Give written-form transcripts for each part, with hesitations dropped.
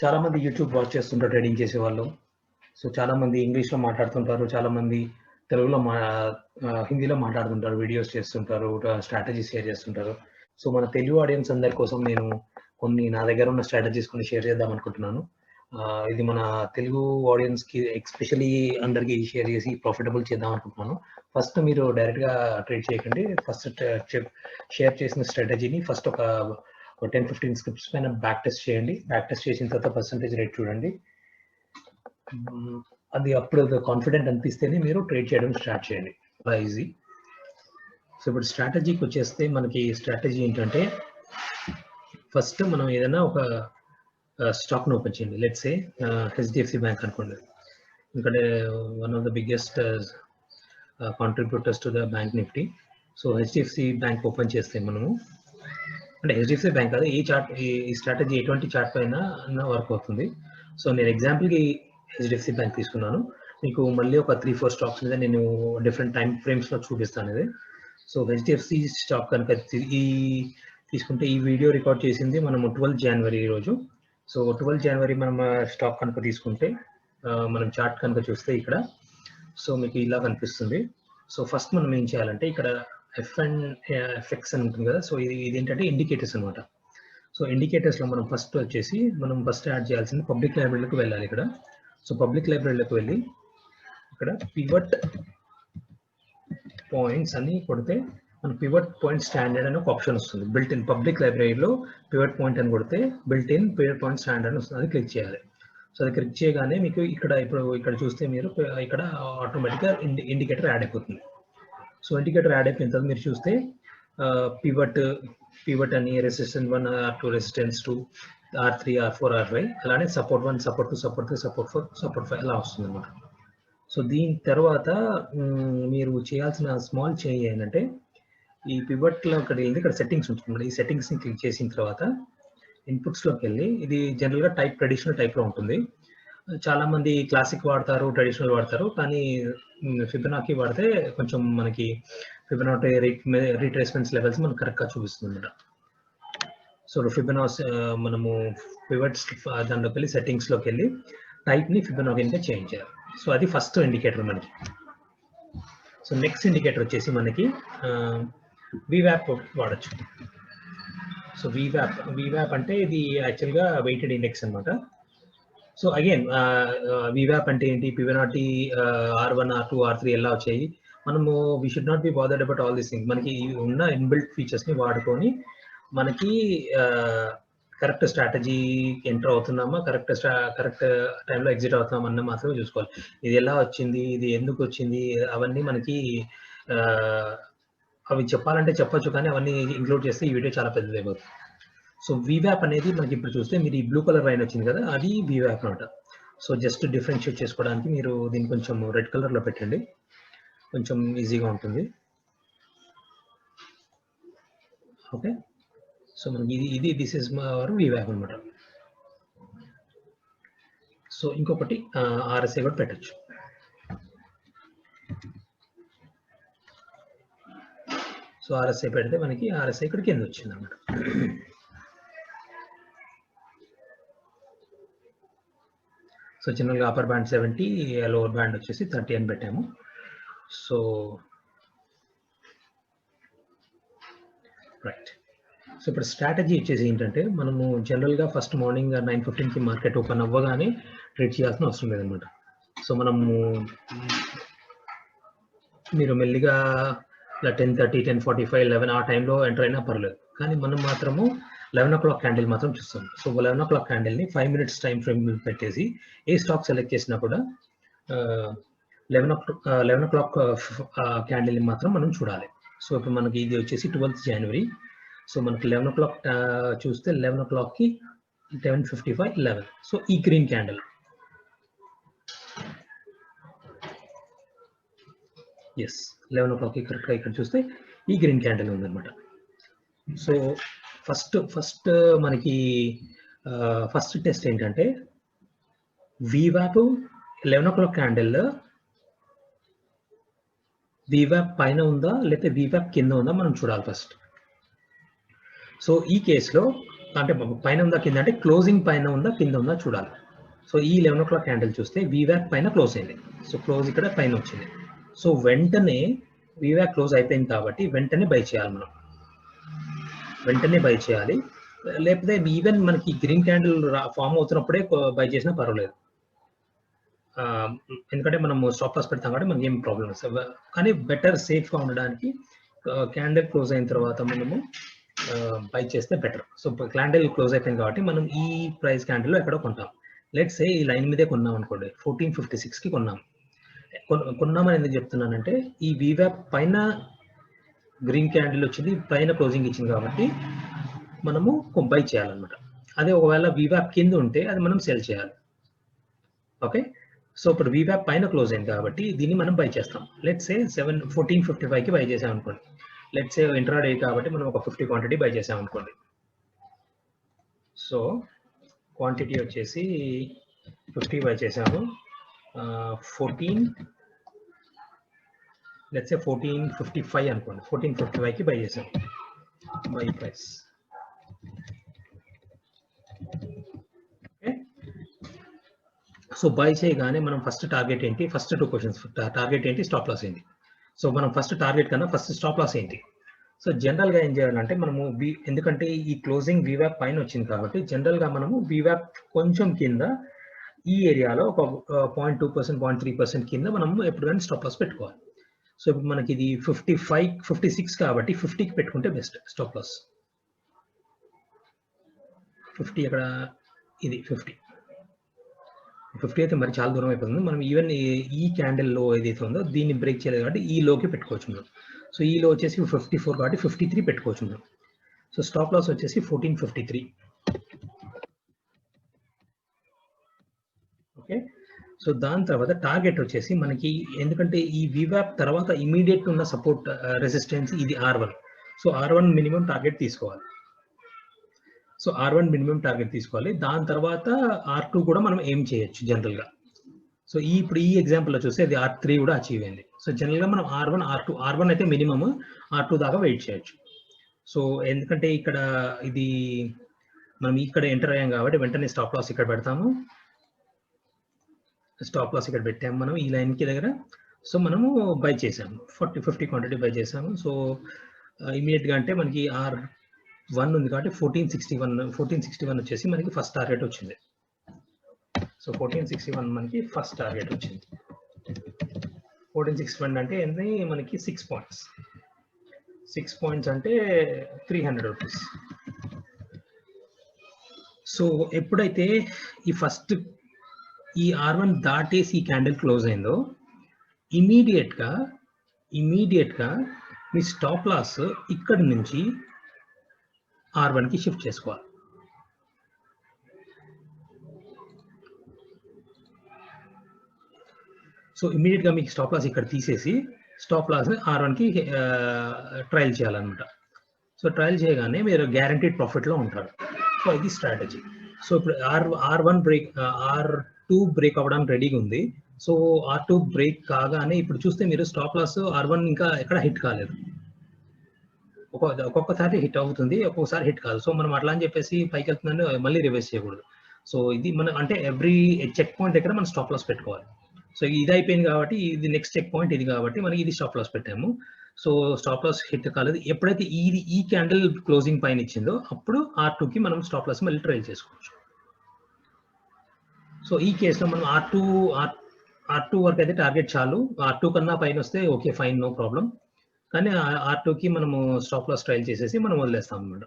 చాలా మంది YouTube watch చేస్తుంటారు ట్రేడింగ్ చేసేవాళ్ళు. సో చాలా మంది ఇంగ్లీష్లో మాట్లాడుతుంటారు, చాలా మంది తెలుగులో హిందీలో మాట్లాడుతుంటారు, వీడియోస్ చేస్తుంటారు, స్ట్రాటజీస్ షేర్ చేస్తుంటారు. సో మన తెలుగు ఆడియన్స్ అందరి కోసం నేను కొన్ని నా దగ్గర ఉన్న స్ట్రాటజీస్ కొన్ని షేర్ చేద్దాం అనుకుంటున్నాను. ఇది మన తెలుగు ఆడియన్స్కి ఎస్పెషలీ అందరికీ షేర్ చేసి ప్రాఫిటబుల్ చేద్దాం అనుకుంటున్నాను. ఫస్ట్ మీరు డైరెక్ట్గా ట్రేడ్ చేయకండి. ఫస్ట్ షేర్ చేసిన స్ట్రాటజీని ఫస్ట్ ఒక 10-15 స్క్రిప్ట్స్ పైన బ్యాక్ టెస్ట్ చేయండి. బ్యాక్ టెస్ట్ చేసిన తర్వాత పర్సంటేజ్ రేట్ చూడండి. అది అప్పుడు కాన్ఫిడెంట్ అనిపిస్తేనే మీరు ట్రేడ్ చేయడం స్టార్ట్ చేయండి. అలా ఈజీ. సో ఇప్పుడు స్ట్రాటజీకి వచ్చేస్తే మనకి స్ట్రాటజీ ఏంటంటే ఫస్ట్ మనం ఏదైనా ఒక స్టాక్ను ఓపెన్ చేయండి. లెట్స్ సే హెచ్డిఎఫ్సి బ్యాంక్ అనుకోండి. ఇక్కడ one of the biggest contributors to the bank Nifty. So HDFC bank open చేస్తే మనము అంటే హెచ్డిఎఫ్సి బ్యాంక్ కాదు, ఈ స్ట్రాటజీ ఎటువంటి చార్ట్ పైన వర్క్ అవుతుంది. సో నేను ఎగ్జాంపుల్కి హెచ్డిఎఫ్సి బ్యాంక్ తీసుకున్నాను. మీకు మళ్ళీ ఒక 3-4 స్టాక్స్ మీద నేను డిఫరెంట్ టైం ఫ్రేమ్స్లో చూపిస్తాను ఇది. సో హెచ్డిఎఫ్సి స్టాక్ కనుక తీసుకుంటే ఈ వీడియో రికార్డ్ చేసింది మనము 12 జనవరి రోజు. సో 12 జనవరి మనం స్టాక్ కనుక తీసుకుంటే మనం చార్ట్ కనుక చూస్తే ఇక్కడ సో మీకు ఇలా కనిపిస్తుంది. సో ఫస్ట్ మనం ఏం చేయాలంటే ఇక్కడ ఎఫ్ఎక్స్ అని ఉంటుంది కదా. సో ఇది ఏంటంటే ఇండికేటర్స్ అనమాట. సో ఇండికేటర్స్లో మనం ఫస్ట్ వచ్చేసి మనం ఫస్ట్ యాడ్ చేయాల్సింది పబ్లిక్ లైబ్రరీలోకి వెళ్ళాలి ఇక్కడ. సో పబ్లిక్ లైబ్రరీలోకి వెళ్ళి ఇక్కడ పివట్ పాయింట్స్ అని కొడితే మన పివట్ పాయింట్ స్టాండర్డ్ అని ఒక ఆప్షన్ వస్తుంది. బిల్ట్ ఇన్ పబ్లిక్ లైబ్రరీలో పివట్ పాయింట్ అని కొడితే built in pivot point standard అని వస్తుంది. అది క్లిక్ చేయాలి. సో అది క్లిక్ చేయగానే మీకు ఇక్కడ చూస్తే మీరు ఇక్కడ ఆటోమేటిక్గా ఇండికేటర్ యాడ్ అయిపోతుంది. సో ఇండికేటర్ యాడ్ అయిపోయిన తర్వాత మీరు చూస్తే పివట్ అని resistance 1, R2, resistance 2, R3, R4, R5, అలానే support 1, support 2, support 3, support 4, support 5 అలా వస్తుంది అనమాట. సో దీని తర్వాత మీరు చేయాల్సిన స్మాల్ చేంజ్ ఏంటంటే ఈ పివట్లో ఇక్కడ సెట్టింగ్స్ ఉంటుంది. ఈ సెట్టింగ్స్ని క్లిక్ చేసిన తర్వాత ఇన్పుట్స్లోకి వెళ్ళి ఇది జనరల్గా ట్రెడిషనల్ టైప్లో ఉంటుంది. చాలా మంది క్లాసిక్ వాడతారు, ట్రెడిషనల్ వాడతారు, కానీ ఫిబొనాకీ వాడితే కొంచెం మనకి ఫిబొనాకీ రీట్రేస్మెంట్స్ లెవెల్స్ మనకు కరెక్ట్గా చూపిస్తుంది అనమాట. సో మనము పివట్స్ దాంట్లోకి వెళ్ళి సెట్టింగ్స్లోకి వెళ్ళి టైప్ని ఫిబొనాకీగా చేంజ్ చేయాలి. సో అది ఫస్ట్ ఇండికేటర్ మనకి. సో నెక్స్ట్ ఇండికేటర్ వచ్చేసి మనకి వివాప్ వాడచ్చు. సో వివాప్ అంటే ఇది యాక్చువల్గా వెయిటెడ్ ఇండెక్స్ అనమాట. సో అగైన్ వివాప్ అంటే ఏంటి, ఫిబొనాకీ R1, R2, R3 ఎలా వచ్చాయి, మనము we should not be bothered about all these things. మనకి ఉన్న ఇన్బిల్ట్ ఫీచర్స్ని వాడుకొని మనకి కరెక్ట్ స్ట్రాటజీకి ఎంటర్ అవుతున్నామా, కరెక్ట్ టైంలో ఎగ్జిట్ అవుతున్నామా అన్న మాత్రమే చూసుకోవాలి. ఇది ఎలా వచ్చింది, ఇది ఎందుకు వచ్చింది, అవన్నీ మనకి అవి చెప్పాలంటే చెప్పొచ్చు, కానీ అవన్నీ ఇంక్లూడ్ చేస్తే ఈ వీడియో చాలా పెద్దది అయిపోతుంది. సో వివాప్ అనేది మనకి ఇప్పుడు చూస్తే మీరు ఈ బ్లూ కలర్ లైన్ వచ్చింది కదా, అది వివాప్ అనమాట. సో జస్ట్ డిఫరెన్షియేట్ చేసుకోవడానికి మీరు దీన్ని కొంచెం రెడ్ కలర్లో పెట్టండి, కొంచెం ఈజీగా ఉంటుంది. ఓకే, సో మనకి దిస్ ఇస్ వివాప్ అనమాట. సో ఇంకొకటి RSI కూడా పెట్టచ్చు. సో RSI పెడితే మనకి RSI ఇక్కడ కింద వచ్చింది అన్నమాట. సో జనరల్గా అప్పర్ బ్యాండ్ 70, లోవర్ బ్యాండ్ వచ్చేసి 30 అని పెట్టాము. So right. సో ఇప్పుడు స్ట్రాటజీ వచ్చేసి ఏంటంటే మనము జనరల్గా ఫస్ట్ మార్నింగ్ 9:15కి మార్కెట్ ఓపెన్ అవ్వగానే ట్రేడ్ చేయాల్సిన అవసరం లేదనమాట. సో మనము మీరు మెల్లిగా 10:30, 10:45, 11 ఆ టైంలో ఎంటర్ అయినా పర్లేదు, కానీ మనం మాత్రము 11 o'clock క్యాండిల్ మాత్రం చూస్తాం. So 11 o'clock క్యాండిల్ని 5 minutes time frame పెట్టేసి ఏ స్టాక్ సెలెక్ట్ చేసినా కూడా 11 o'clock క్యాండిల్ని మాత్రం మనం చూడాలి. సో ఇప్పుడు మనకి ఇది వచ్చేసి 12th జనవరి. సో మనకి 11 o'clock చూస్తే 11 o'clockకి 10:55, 11. సో ఈ గ్రీన్ క్యాండిల్, ఎస్ 11 o'clock కరెక్ట్గా ఇక్కడ చూస్తే ఈ గ్రీన్ క్యాండిల్ ఉందన్నమాట. సో ఫస్ట్ మనకి ఫస్ట్ టెస్ట్ ఏంటంటే వివాప్ 11 o'clock క్యాండిల్ వివాప్ పైన ఉందా లేకపోతే వివాప్ కింద ఉందా మనం చూడాలి ఫస్ట్. సో ఈ కేసులో అంటే పైన ఉందా కింద అంటే క్లోజింగ్ పైన ఉందా కింద ఉందా చూడాలి. సో ఈ 11 o'clock క్యాండిల్ చూస్తే వీవాక్ పైన క్లోజ్ అయింది. సో క్లోజ్ ఇక్కడ పైన వచ్చింది. సో వెంటనే వీవాక్ క్లోజ్ అయిపోయింది కాబట్టి వెంటనే బై చేయాలి మనం. వెంటనే బై చేయాలి. లేకపోతే ఈవెన్ మనకి గ్రీన్ క్యాండిల్ ఫామ్ అవుతున్నప్పుడే బై చేసినా పర్వాలేదు. ఎందుకంటే మనం స్టాప్ లాస్ పెడతాం కాబట్టి మనకి ఏం ప్రాబ్లమ్ వస్తుంది. కానీ బెటర్ సేఫ్గా ఉండడానికి క్యాండిల్ క్లోజ్ అయిన తర్వాత మనము బై చేస్తే బెటర్. సో క్యాండిల్ క్లోజ్ అయిపోయింది కాబట్టి మనం ఈ ప్రైస్ క్యాండిల్లో ఎక్కడో కొంటాం. లెట్స్ సే ఈ లైన్ మీదే కొన్నాం అనుకోండి, 1456కి కొన్నాం. కొన్నామని ఎందుకు చెప్తున్నానంటే ఈ వీవాప్ పైన గ్రీన్ క్యాండిల్ వచ్చింది, పైన క్లోజింగ్ ఇచ్చింది కాబట్టి మనము బై చేయాలన్నమాట. అదే ఒకవేళ వీవాప్ కింద ఉంటే అది మనం సెల్ చేయాలి. ఓకే, సో ఇప్పుడు వీవాప్ పైన క్లోజ్ అయింది కాబట్టి దీన్ని మనం బై చేస్తాం. లెట్స్ సే 1455కి బై చేసాం అనుకోండి. లెట్స్ సే ఇంట్రాడే కాబట్టి మనం ఒక 50 క్వాంటిటీ బై చేసాం అనుకోండి. సో క్వాంటిటీ వచ్చేసి 50 బై చేసాము. 1455 అనుకోండి. 1455కి బై చేసాం. By price. Okay, so by చేయగానే మనం ఫస్ట్ టార్గెట్ ఏంటి? First 2 questions. టార్గెట్ ఏంటి, స్టాప్ లాస్ ఏంటి? సో మనం ఫస్ట్ టార్గెట్ కన్నా ఫస్ట్ స్టాప్ లాస్ ఏంటి? సో జనరల్గా ఏం చేయాలంటే మనము ఎందుకంటే ఈ క్లోజింగ్ వీవాప్ పైన వచ్చింది కాబట్టి జనరల్గా మనము వీవాప్ కొంచెం కింద ఈ ఏరియాలో ఒక 0.2%, 0.3% కింద మనము ఎప్పుడు కానీ స్టాప్ లాస్ పెట్టుకోవాలి. సో ఇప్పుడు మనకి ఇది 56 కాబట్టి 50కి పెట్టుకుంటే బెస్ట్ స్టాప్ లాస్. 50 అక్కడ, ఇది 50 అయితే మరి చాలా దూరం అయిపోతుంది. మనం ఈవెన్ ఈ క్యాండిల్లో ఏదైతే ఉందో దీన్ని బ్రేక్ చేయలేదు కాబట్టి ఈ లోకి పెట్టుకోవచ్చు మనం. సో ఈ లో వచ్చేసి 54 కాబట్టి 53 పెట్టుకోవచ్చు మనం. సో స్టాప్ లాస్ వచ్చేసి 1453. ఓకే, సో దాని తర్వాత టార్గెట్ వచ్చేసి మనకి, ఎందుకంటే ఈ వీవాప్ తర్వాత ఇమీడియట్ ఉన్న సపోర్ట్ రెసిస్టెన్స్ ఇది R1. So R1 minimum target తీసుకోవాలి. సో R1 మినిమం టార్గెట్ తీసుకోవాలి. దాని తర్వాత R2 కూడా మనం ఏం చేయొచ్చు జనరల్గా. సో ఇప్పుడు ఈ ఎగ్జాంపుల్లో చూస్తే అది R3 కూడా అచీవ్ అయింది. సో జనరల్గా మనం R1 అయితే మినిమమ్, R2 దాకా వెయిట్ చేయొచ్చు. సో ఎందుకంటే ఇక్కడ ఇది మనం ఇక్కడ ఎంటర్ అయ్యాం కాబట్టి వెంటనే స్టాప్ లాస్ ఇక్కడ పెడతాము. స్టాప్ లాస్ ఇక్కడ పెట్టాము మనం ఈ లైన్కి దగ్గర. సో మనము బై చేసాము, 50 క్వాంటిటీ బై చేసాము. సో ఇమీడియట్గా అంటే మనకి R1 ఉంది కాబట్టి 1461 వచ్చేసి మనకి ఫస్ట్ టార్గెట్ వచ్చింది. సో 1461 మనకి ఫస్ట్ టార్గెట్ వచ్చింది. 1461 అంటే ఏంటి మనకి 6 పాయింట్స్. 6 పాయింట్స్ అంటే 300 రూపీస్. సో ఎప్పుడైతే ఈ ఫస్ట్ ఈ R1 దాటేసి ఈ క్యాండిల్ క్లోజ్ అయిందో ఇమీడియట్గా మీ స్టాప్ లాస్ ఇక్కడి నుంచి R1కి షిఫ్ట్ చేసుకోవాలి. సో ఇమీడియట్గా మీకు స్టాప్ లాస్ ఇక్కడ తీసేసి స్టాప్ లాస్ R1కి ట్రయల్ చేయాలన్నమాట. సో ట్రయల్ చేయగానే మీరు గ్యారంటీడ్ ప్రాఫిట్లో ఉంటారు. సో ఇది స్ట్రాటజీ. సో ఇప్పుడు R1 బ్రేక్, R2 బ్రేక్ అవ్వడానికి రెడీగా ఉంది. సో R2 బ్రేక్ కాగానే ఇప్పుడు చూస్తే మీరు స్టాప్ లాస్ R1 ఇంకా ఎక్కడ హిట్ కాలేదు. ఒక్కొక్కసారి హిట్ అవుతుంది, ఒక్కొక్కసారి హిట్ కాదు. సో మనం అట్లా అని చెప్పేసి పైకి వెళ్తుందని మళ్ళీ రివర్స్ చేయకూడదు. సో ఇది మన అంటే ఎవ్రీ చెక్ పాయింట్ దగ్గర మనం స్టాప్ లాస్ పెట్టుకోవాలి. సో ఇది అయిపోయింది కాబట్టి ఇది నెక్స్ట్ చెక్ పాయింట్ ఇది కాబట్టి మనకి ఇది స్టాప్ లాస్ పెట్టాము. సో స్టాప్ లాస్ హిట్ కాలేదు. ఎప్పుడైతే ఈ క్యాండిల్ క్లోజింగ్ పైన ఇచ్చిందో అప్పుడు R2కి మనం స్టాప్ లాస్ మళ్ళీ ట్రైల్ చేసుకోవచ్చు. సో ఈ కేసులో మనం R2 వరకు అయితే టార్గెట్ చాలు. R2 కన్నా పైన వస్తే ఓకే, ఫైన్, నో ప్రాబ్లం. కానీ R2కి మనము స్టాప్ లాస్ ట్రైల్ చేసేసి మనం వదిలేస్తాం అన్నమాట.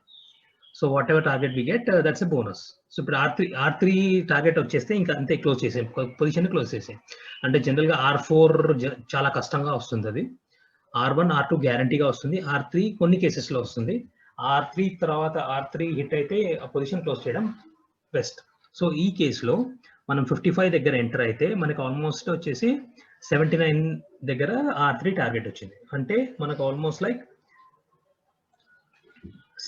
So whatever target we get, that's a bonus. So ఇప్పుడు R3 టార్గెట్ వచ్చేస్తే ఇంకా అంతే, క్లోజ్ చేసే పొజిషన్ క్లోజ్ చేసే. అంటే జనరల్గా R4 చాలా కష్టంగా వస్తుంది. అది R1, R2 గ్యారంటీగా వస్తుంది. R3 కొన్ని కేసెస్లో వస్తుంది. R3 తర్వాత R3 హిట్ అయితే ఆ పొజిషన్ క్లోజ్ చేయడం బెస్ట్. సో ఈ కేసులో మనం 55 దగ్గర ఎంటర్ అయితే మనకు ఆల్మోస్ట్ వచ్చేసి 79 దగ్గర R3 టార్గెట్ వచ్చింది. అంటే మనకు ఆల్మోస్ట్ లైక్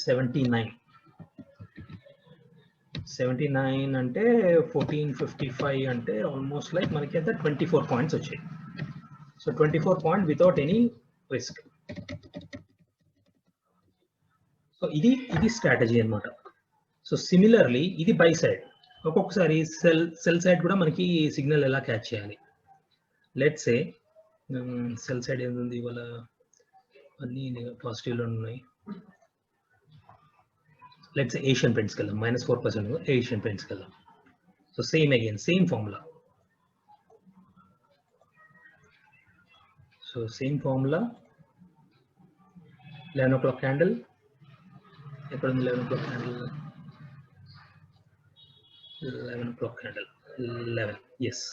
79 అంటే 1455 అంటే ఆల్మోస్ట్ లైక్ మనకి ఎంత 24 పాయింట్స్ వచ్చాయి. So 24 point without any risk. So ఇది స్ట్రాటజీ అన్నమాట. సో సిమిలర్లీ ఇది బై సైడ్, ఒక్కొక్కసారి సెల్ సైడ్ కూడా మనకి సిగ్నల్ ఎలా క్యాచ్ చేయాలి. లెట్స్ సే సెల్ సైడ్ ఏంది ఇవాళ అన్ని పాజిటివ్లో ఉన్నాయి. లెట్స్ సే ఏషియన్ పెయింట్స్కి వెళ్దాం, -4% ఏషియన్ పెయింట్స్కి వెళ్దాం. So same again same formula. So same formula 11 o'clock candle. ఎక్కడ ఉంది 11 o'clock candle? 11 o'clock candle 11, yes.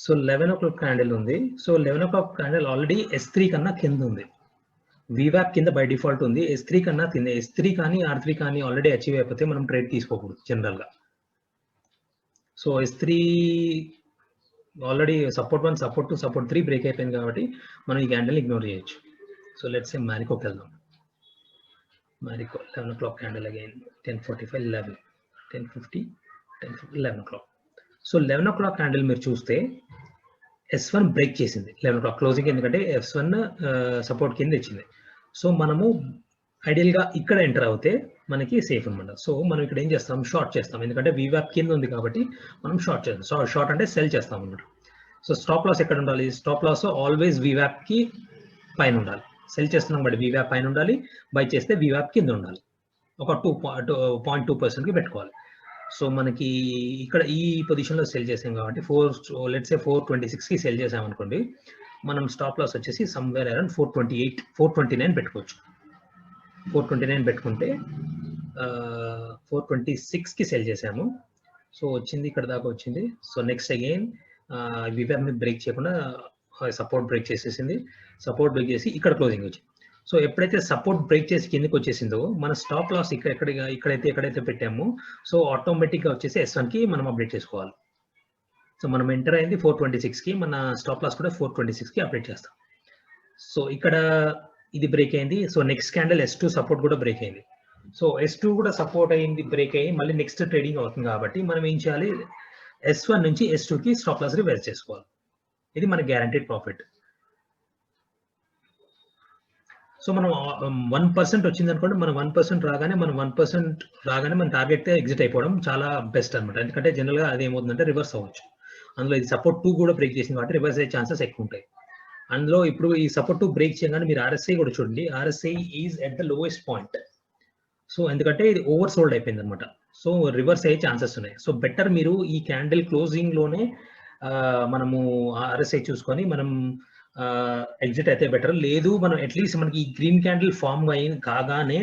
So 11 o'clock candle ఉంది. So 11 o'clock candle already S3 కన్నా కింద ఉంది. VWAP కింద బై డిఫాల్ట్ ఉంది, S3 కన్నా కింద. S3 కానీ R3 కానీ ఆల్రెడీ అచీవ్ అయిపోతే మనం ట్రేడ్ తీసుకోకూడదు జనరల్గా. So S3 already support 1, support 2, support 3 break అయిపోయింది కాబట్టి మనం ఈ క్యాండిల్ ఇగ్నోర్ చేయొచ్చు. సో లెట్స్ సే మ్యారికోకి వెళ్దాం. Marico 11 o'clock candle again 10:45, 11, 10:50, 11 o'clock. So 11 o'clock candle మీరు చూస్తే S1 బ్రేక్ చేసింది 11 o'clock క్లోజింగ్, ఎందుకంటే S1 సపోర్ట్ కింద ఇచ్చింది. సో మనము ఐడియల్గా ఇక్కడ ఎంటర్ అవుతే మనకి సేఫ్ అనమాట. సో మనం ఇక్కడ ఏం చేస్తాం, షార్ట్ చేస్తాం, ఎందుకంటే VWAP కింద ఉంది కాబట్టి మనం షార్ట్ చేస్తాం. షార్ట్ అంటే సెల్ చేస్తాం అనమాట. సో స్టాప్ లాస్ ఎక్కడ ఉండాలి? స్టాప్ లాస్ ఆల్వేస్ VWAP కి పైన ఉండాలి. సెల్ చేస్తున్నాం బట్టి VWAP పైన ఉండాలి, బై చేస్తే VWAP కింద ఉండాలి. ఒక 2.2%కి పెట్టుకోవాలి. సో మనకి ఇక్కడ ఈ పొజిషన్లో సెల్ చేసాం కాబట్టి లెట్స్ సే 426కి సెల్ చేసాం అనుకోండి, మనం స్టాప్ లాస్ వచ్చేసి సమ్వేర్ అరౌండ్ 428, 429 పెట్టుకోవచ్చు. 429 పెట్టుకుంటే 426కి సెల్ చేసాము. సో వచ్చింది ఇక్కడ దాకా వచ్చింది. So next again VWAP break చేయకుండా సపోర్ట్ బ్రేక్ చేసేసింది. సపోర్ట్ బ్రేక్ చేసి ఇక్కడ క్లోజింగ్ వచ్చింది. సో ఎప్పుడైతే సపోర్ట్ బ్రేక్ చేసి కిందకి వచ్చేసిందో మన స్టాప్ లాస్ ఎక్కడైతే పెట్టామో సో ఆటోమేటిక్గా వచ్చేసి S1కి మనం అప్డేట్ చేసుకోవాలి. సో మనం ఎంటర్ అయింది 426కి, మన స్టాప్ లాస్ కూడా 426కి అప్డేట్ చేస్తాం. సో ఇక్కడ ఇది బ్రేక్ అయింది. So next candle S2 support కూడా బ్రేక్ అయింది. సో S2 కూడా సపోర్ట్ అయింది, బ్రేక్ అయ్యి మళ్ళీ నెక్స్ట్ ట్రేడింగ్ అవుతుంది కాబట్టి మనం ఏం చేయాలి, S1 నుంచి S2కి స్టాప్ లాస్ రివర్స్ చేసుకోవాలి. ఇది మన గ్యారంటీడ్ ప్రాఫిట్. సో మనం 1% వచ్చింది అనుకోండి, మనం 1% రాగానే మన టార్గెట్ ఎగ్జిట్ అయిపోవడం చాలా బెస్ట్ అనమాట. ఎందుకంటే జనరల్గా అది ఏమవుతుందంటే రివర్స్ అవ్వచ్చు. అందులో ఇది సపోర్ట్ 2 కూడా బ్రేక్ చేసింది కాబట్టి రివర్స్ అయ్యే ఛాన్సెస్ ఎక్కువ ఉంటాయి. అందులో ఇప్పుడు ఈ సపోర్ట్ 2 బ్రేక్ చేయగానే మీరు RSI కూడా చూడండి, RSI is at the lowest point. So ఎందుకంటే ఇది ఓవర్ సోల్డ్ అయిపోయింది అనమాట. సో రివర్స్ అయ్యే ఛాన్సెస్ ఉన్నాయి. సో బెటర్ మీరు ఈ క్యాండిల్ క్లోజింగ్ లోనే మనము RSI చూసుకొని మనం ఎగ్జిట్ అయితే బెటర్. లేదు మనం అట్లీస్ట్ మనకి ఈ గ్రీన్ క్యాండిల్ ఫామ్ కాగానే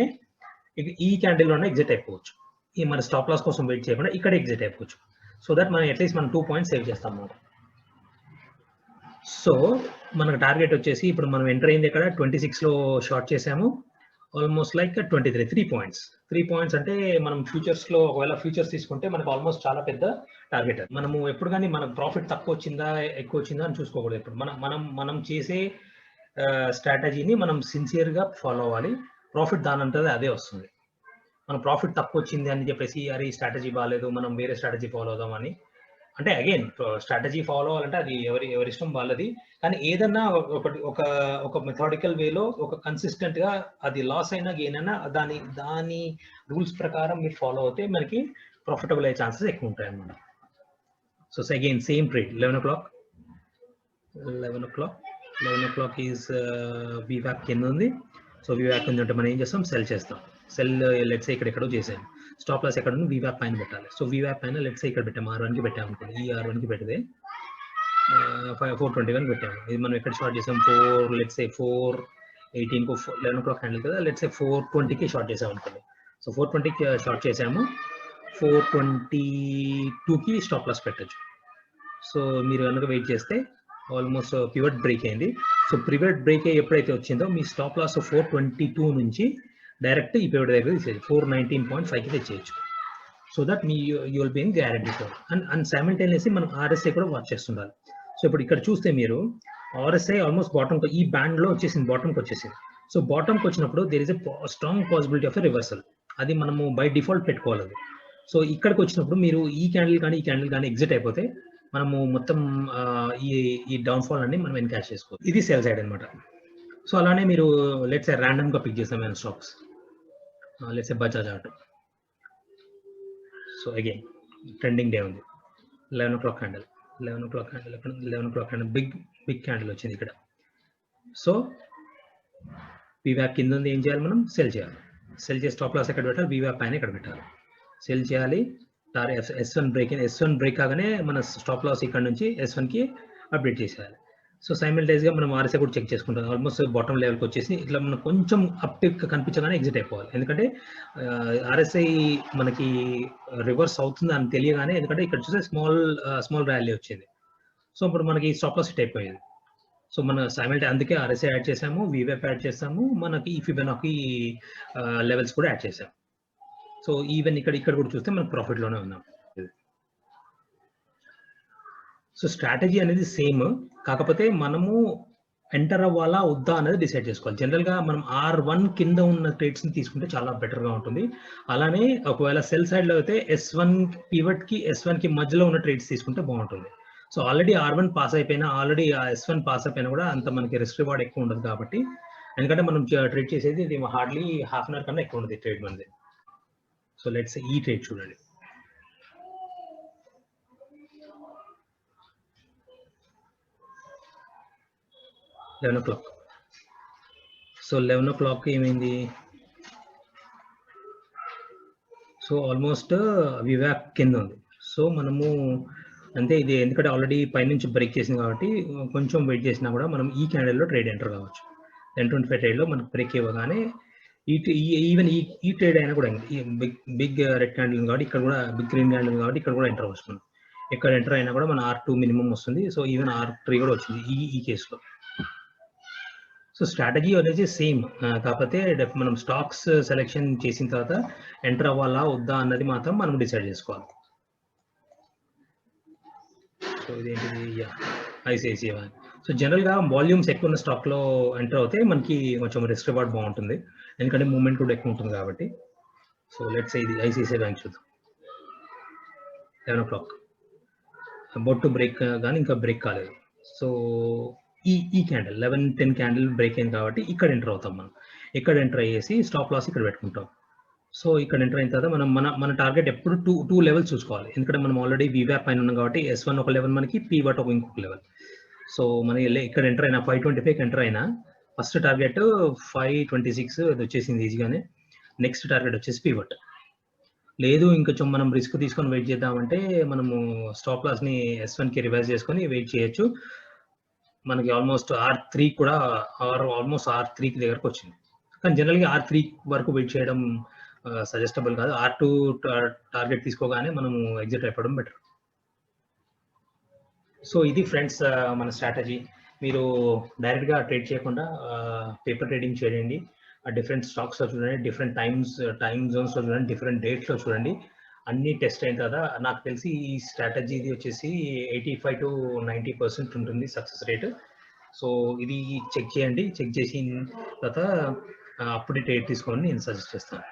ఈ క్యాండిల్ లోనే ఎగ్జిట్ అయిపోవచ్చు. ఈ మన స్టాప్ లాస్ కోసం వెయిట్ చేయకుండా ఇక్కడ ఎగ్జిట్ అయిపోవచ్చు. సో దట్ మనం అట్లీస్ట్ మనం 2 points సేవ్ చేస్తాం అన్నమాట. సో మనకు టార్గెట్ వచ్చేసి ఇప్పుడు మనం ఎంటర్ అయింది ఇక్కడ 26లో షార్ట్ చేసాము, ఆల్మోస్ట్ లైక్ 3 points. 3 points అంటే మనం ఫ్యూచర్స్ లో ఒకవేళ ఫ్యూచర్స్ తీసుకుంటే మనకు ఆల్మోస్ట్ చాలా పెద్ద టార్గెట్. మనము ఎప్పుడు కానీ మనకు ప్రాఫిట్ తక్కువ వచ్చిందా ఎక్కువ వచ్చిందా అని చూసుకోకూడదు. ఇప్పుడు మనం చేసే స్ట్రాటజీని మనం సిన్సియర్ గా ఫాలో అవ్వాలి. ప్రాఫిట్ దానంటే అదే వస్తుంది. మన ప్రాఫిట్ తక్కువ వచ్చింది అని చెప్పేసి అరే ఈ స్ట్రాటజీ బాగాలేదు మనం వేరే స్ట్రాటజీ ఫాలో అవుదామని అంటే అగైన్ స్ట్రాటజీ ఫాలో అవ్వాలంటే అది ఎవరి ఇష్టం వాళ్ళది. కానీ ఏదన్నా ఒక మెథాడికల్ వేలో ఒక కన్సిస్టెంట్ గా అది లాస్ అయినా గెయిన్ అయినా దాని రూల్స్ ప్రకారం మీరు ఫాలో అవుతే మనకి ప్రాఫిటబుల్ అయ్యే ఛాన్సెస్ ఎక్కువ ఉంటాయి అన్నమాట. So again same trade 11 o'clock is VWAP కింద ఉంది. సో VWAP కింద ఉంటే మనం ఏం చేస్తాం, సెల్ చేస్తాం. సెల్ లెట్స్ ఎక్కడెక్కడో చేసాం, స్టాప్ లాస్ ఎక్కడ ఉంది VWAP పైన పెట్టాలి. సో VWAP పైన లెట్స్ ఇక్కడ పెట్టాము, R1కి పెట్టాము అనుకోండి. ఈ R1కి పెడితే 421 పెట్టాము. ఇది మనం ఎక్కడ షార్ట్ చేసాం, 418కు 11 o'clock హ్యాండిల్ కదా, లెట్స్ 420కి షార్ట్ చేసాం అనుకోండి. సో 420కి షార్ట్ చేసాము, 422కి స్టాప్ లాస్ పెట్టచ్చు. సో మీరు కనుక వెయిట్ చేస్తే ఆల్మోస్ట్ పివట్ బ్రేక్ అయింది. సో పివట్ బ్రేక్ అయ్యి ఎప్పుడైతే వచ్చిందో మీ స్టాప్ లాస్ 422 నుంచి డైరెక్ట్ ఈ పివట్ దగ్గర తీసేది 419.5కి తెచ్చేయచ్చు. So that me you will be in guarantee for and simultaneously మనం RSI కూడా వాచ్ చేస్తుండాలి. సో ఇప్పుడు ఇక్కడ చూస్తే మీరు RSI ఆల్మోస్ట్ బాటమ్ ఈ బ్యాండ్ లో వచ్చేసింది, బాటమ్కి వచ్చేసింది. సో బాటమ్కి వచ్చినప్పుడు there is a strong possibility of a reversal. అది మనము బై డిఫాల్ట్ పెట్టుకోవాలి. సో ఇక్కడికి వచ్చినప్పుడు మీరు ఈ క్యాండిల్ కానీ ఎగ్జిట్ అయిపోతే మనము మొత్తం ఈ డౌన్ఫాల్ అన్ని మనం ఎన్కాష్ చేసుకోవాలి. ఇది సేల్ సైడ్ అనమాట. సో అలానే మీరు లెట్స్ ర్యాండమ్ గా పిక్ చేస్తాం stocks, let's Bajaj Auto. So again trending day ఉంది, 11 o'clock candle, 11 o'clock candle, 11 o'clock candle, big candle వచ్చింది ఇక్కడ. సో వీవ్యాప్ కింద ఉంది, ఏం చేయాలి మనం? సెల్ చేయాలి. సెల్ చేసి స్టాప్ లాస్ ఎక్కడ పెట్టాలి? వీవ్యాప్ పైన ఇక్కడ పెట్టాలి. సెల్ చేయాలి. S1 బ్రేక్, S1 బ్రేక్ కాగానే మన స్టాప్ లాస్ ఇక్కడ నుంచి S1కి అప్డేట్ చేసేయాలి. సో సైమిల్టైజ్గా మనం RSI కూడా చెక్ చేసుకుంటాం. ఆల్మోస్ట్ బాటమ్ లెవెల్కి వచ్చేసి ఇట్లా మనం కొంచెం అప్టిక్ కనిపించగానే ఎగ్జిట్ అయిపోవాలి. ఎందుకంటే RSI మనకి రివర్స్ అవుతుంది అని తెలియగానే, ఎందుకంటే ఇక్కడ చూస్తే స్మాల్ ర్యాలీ వచ్చింది. సో ఇప్పుడు మనకి స్టాప్ లాస్ హిట్ అయిపోయింది. సో మన సైమిల్టైజ్ అందుకే RSI యాడ్ చేసాము, వీవ్యాప్ యాడ్ చేసాము, మనకి ఫిబొనాకీ లెవెల్స్ కూడా యాడ్ చేసాము. సో ఈవెన్ ఇక్కడ కూడా చూస్తే మనం ప్రాఫిట్లోనే ఉన్నాం. సో స్ట్రాటజీ అనేది సేమ్, కాకపోతే మనము ఎంటర్ అవ్వాలా వద్దా అనేది డిసైడ్ చేసుకోవాలి. జనరల్గా మనం R1 కింద ఉన్న ట్రేడ్స్ని తీసుకుంటే చాలా బెటర్గా ఉంటుంది. అలానే ఒకవేళ సెల్ సైడ్లో అయితే S1 పివట్కి S1కి మధ్యలో ఉన్న ట్రేడ్స్ తీసుకుంటే బాగుంటుంది. సో ఆల్రెడీ R1 పాస్ అయిపోయినా, ఆల్రెడీ S1 పాస్ అయిపోయినా కూడా అంత మనకి రిస్క్ రివార్డ్ ఎక్కువ ఉండదు కాబట్టి, ఎందుకంటే మనం ట్రేడ్ చేసేది ఇది హార్డ్లీ హాఫ్ అన్ అవర్ కన్నా ఎక్కువ ఉంటుంది ట్రేడ్ మనది. సో లెట్స్ ఈ ట్రేడ్ చూడండి. లెవెన్ ఓ క్లాక్. సో 11 o'clock ఏమైంది? సో ఆల్మోస్ట్ వీవ్యాప్ కింద ఉంది. సో మనము అంటే ఇది ఎందుకంటే ఆల్రెడీ పైనుంచి బ్రేక్ చేసింది కాబట్టి కొంచెం వెయిట్ చేసినా కూడా మనం ఈ క్యాండిల్లో ట్రేడ్ ఎంటర్ కావచ్చు. 1025 ట్రేడ్లో మనకు బ్రేక్ ఇవ్వగానే ఈవెన్ ఈ ట్రేడ్ అయినా కూడా బిగ్ రెడ్ క్యాండిల్ కాబట్టి ఇక్కడ కూడా బిగ్ గ్రీన్ క్యాండిల్ కాబట్టి ఇక్కడ కూడా ఎంటర్ అవ్వచ్చు మనం. ఇక్కడ ఎంటర్ అయినా కూడా మన R2 మినిమం వస్తుంది. సో ఈవెన్ R3 కూడా వచ్చింది ఈ కేసులో. సో స్ట్రాటజీ అనేది సేమ్, కాకపోతే మనం స్టాక్స్ సెలెక్షన్ చేసిన తర్వాత ఎంటర్ అవ్వాలా వద్దా అన్నది మాత్రం మనం డిసైడ్ చేసుకోవాలి. సో ఇదేంటిది? ICICI bank. సో జనరల్గా వాల్యూమ్స్ ఎక్కువ ఉన్న స్టాక్లో ఎంటర్ అవుతే మనకి కొంచెం రిస్క్ రివార్డ్ బాగుంటుంది, ఎందుకంటే మూవ్మెంట్ కూడా ఎక్కువ ఉంటుంది కాబట్టి. సో లెట్స్ ఇది ICICI బ్యాంక్ చూద్దాం. 11 o'clock అబౌట్ టు బ్రేక్, కానీ ఇంకా బ్రేక్ కాలేదు. సో ఈ క్యాండిల్ 11-10 క్యాండిల్ బ్రేక్ అయింది కాబట్టి ఇక్కడ ఎంటర్ అవుతాం మనం. ఇక్కడ ఎంటర్ అయ్యేసి స్టాప్ లాస్ ఇక్కడ పెట్టుకుంటాం. సో ఇక్కడ ఎంటర్ అయిన తర్వాత మనం మన టార్గెట్ ఎప్పుడు టూ లెవెల్స్ చూసుకోవాలి, ఎందుకంటే మనం ఆల్రెడీ వీవ్యాప్ పైన ఉన్నాం కాబట్టి S1 ఒక లెవెల్, మనకి పివట్ ఒక ఇంకొక లెవెల్. సో మన ఇక్కడ ఎంటర్ అయినా 525 ఎంటర్ అయినా ఫస్ట్ టార్గెట్ 526 అది వచ్చేసింది ఈజీగానే. నెక్స్ట్ టార్గెట్ వచ్చేసి పివట్. లేదు ఇంకొంచెం మనం రిస్క్ తీసుకొని వెయిట్ చేద్దామంటే మనము స్టాప్ లాస్ని S1కి రివైజ్ చేసుకొని వెయిట్ చేయొచ్చు. మనకి ఆల్మోస్ట్ R3 కూడా ఆల్మోస్ట్ R3కి దగ్గరకు వచ్చింది, కానీ జనరల్గా R3 వరకు వెయిట్ చేయడం సజెస్టబుల్ కాదు. R2 టార్గెట్ తీసుకోగానే మనము ఎగ్జిట్ అయిపోవడం బెటర్. సో ఇది ఫ్రెండ్స్ మన స్ట్రాటజీ. మీరు డైరెక్ట్గా ట్రేడ్ చేయకుండా పేపర్ ట్రేడింగ్ చేయండి. డిఫరెంట్ స్టాక్స్లో చూడండి, డిఫరెంట్ టైమ్ జోన్స్లో చూడండి, డిఫరెంట్ డేట్స్లో చూడండి. అన్ని టెస్ట్ అయిన తర్వాత నాకు తెలిసి ఈ స్ట్రాటజీది వచ్చేసి 85 to 90% ఉంటుంది సక్సెస్ రేట్. సో ఇది చెక్ చేయండి. చెక్ చేసిన తర్వాత అప్పుడే ట్రేడ్ తీసుకోవాలని నేను సజెస్ట్ చేస్తాను.